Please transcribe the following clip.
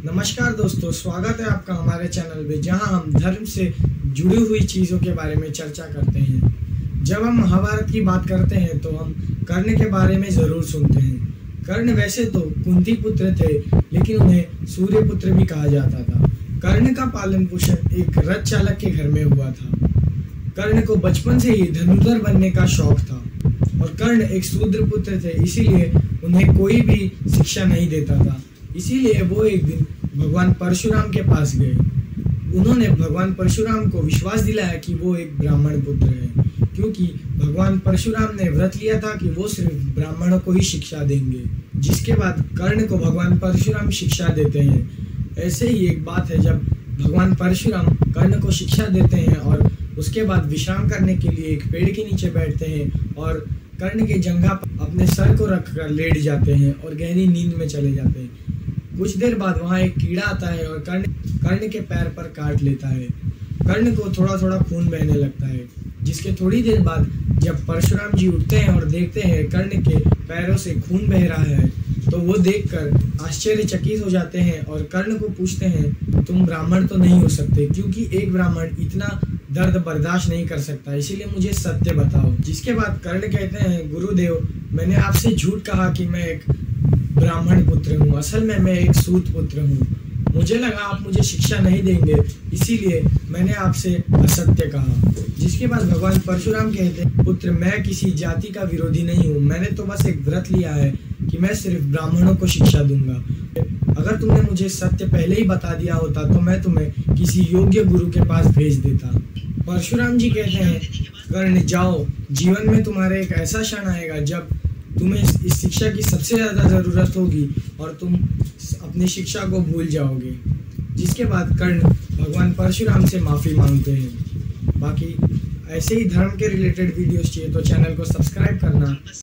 नमस्कार दोस्तों, स्वागत है आपका हमारे चैनल में, जहां हम धर्म से जुड़ी हुई चीज़ों के बारे में चर्चा करते हैं। जब हम महाभारत की बात करते हैं तो हम कर्ण के बारे में ज़रूर सुनते हैं। कर्ण वैसे तो कुंती पुत्र थे, लेकिन उन्हें सूर्य पुत्र भी कहा जाता था। कर्ण का पालन पोषण एक रथ चालक के घर में हुआ था। कर्ण को बचपन से ही धनुर्धर बनने का शौक था और कर्ण एक शूद्र पुत्र थे, इसीलिए उन्हें कोई भी शिक्षा नहीं देता था। इसीलिए वो एक दिन भगवान परशुराम के पास गए। उन्होंने भगवान परशुराम को विश्वास दिलाया कि वो एक ब्राह्मण पुत्र है, क्योंकि भगवान परशुराम ने व्रत लिया था कि वो सिर्फ ब्राह्मणों को ही शिक्षा देंगे। जिसके बाद कर्ण को भगवान परशुराम शिक्षा देते हैं। ऐसे ही एक बात है, जब भगवान परशुराम कर्ण को शिक्षा देते हैं और उसके बाद विश्राम करने के लिए एक पेड़ के नीचे बैठते हैं और कर्ण के जंघा पर अपने सर को रखकर लेट जाते हैं और गहरी नींद में चले जाते हैं। कुछ देर बाद वहाँ एक कीड़ा आता है और कर्ण के पैर पर काट लेता है। कर्ण को थोड़ा थोड़ा खून बहने लगता है। जिसके थोड़ी देर बाद जब परशुराम जी उठते हैं और देखते हैं कर्ण के पैरों से खून बह रहा है, तो वो देखकर आश्चर्यचकित हो जाते हैं और कर्ण को पूछते हैं, तुम ब्राह्मण तो नहीं हो सकते, क्योंकि एक ब्राह्मण इतना दर्द बर्दाश्त नहीं कर सकता, इसीलिए मुझे सत्य बताओ। जिसके बाद कर्ण कहते हैं, गुरुदेव, मैंने आपसे झूठ कहा कि मैं एक ब्राह्मण पुत्र हूँ, असल में मैं एक सूत पुत्र हूँ। मुझे लगा आप मुझे शिक्षा नहीं देंगे, इसीलिए मैंने आपसे असत्य कहा। जिसके बाद भगवान परशुराम कहते हैं, पुत्र, मैं किसी जाति का विरोधी नहीं हूँ, मैंने तो बस एक व्रत लिया है कि मैं सिर्फ ब्राह्मणों को शिक्षा दूंगा। अगर तुमने मुझे सत्य पहले ही बता दिया होता तो मैं तुम्हें किसी योग्य गुरु के पास भेज देता। परशुराम जी कहते हैं, कर्ण जाओ, जीवन में तुम्हारे एक ऐसा क्षण आएगा जब तुम्हें इस शिक्षा की सबसे ज़्यादा ज़रूरत होगी और तुम अपनी शिक्षा को भूल जाओगे। जिसके बाद कर्ण भगवान परशुराम से माफ़ी मांगते हैं। बाकी ऐसे ही धर्म के रिलेटेड वीडियोस चाहिए तो चैनल को सब्सक्राइब करना।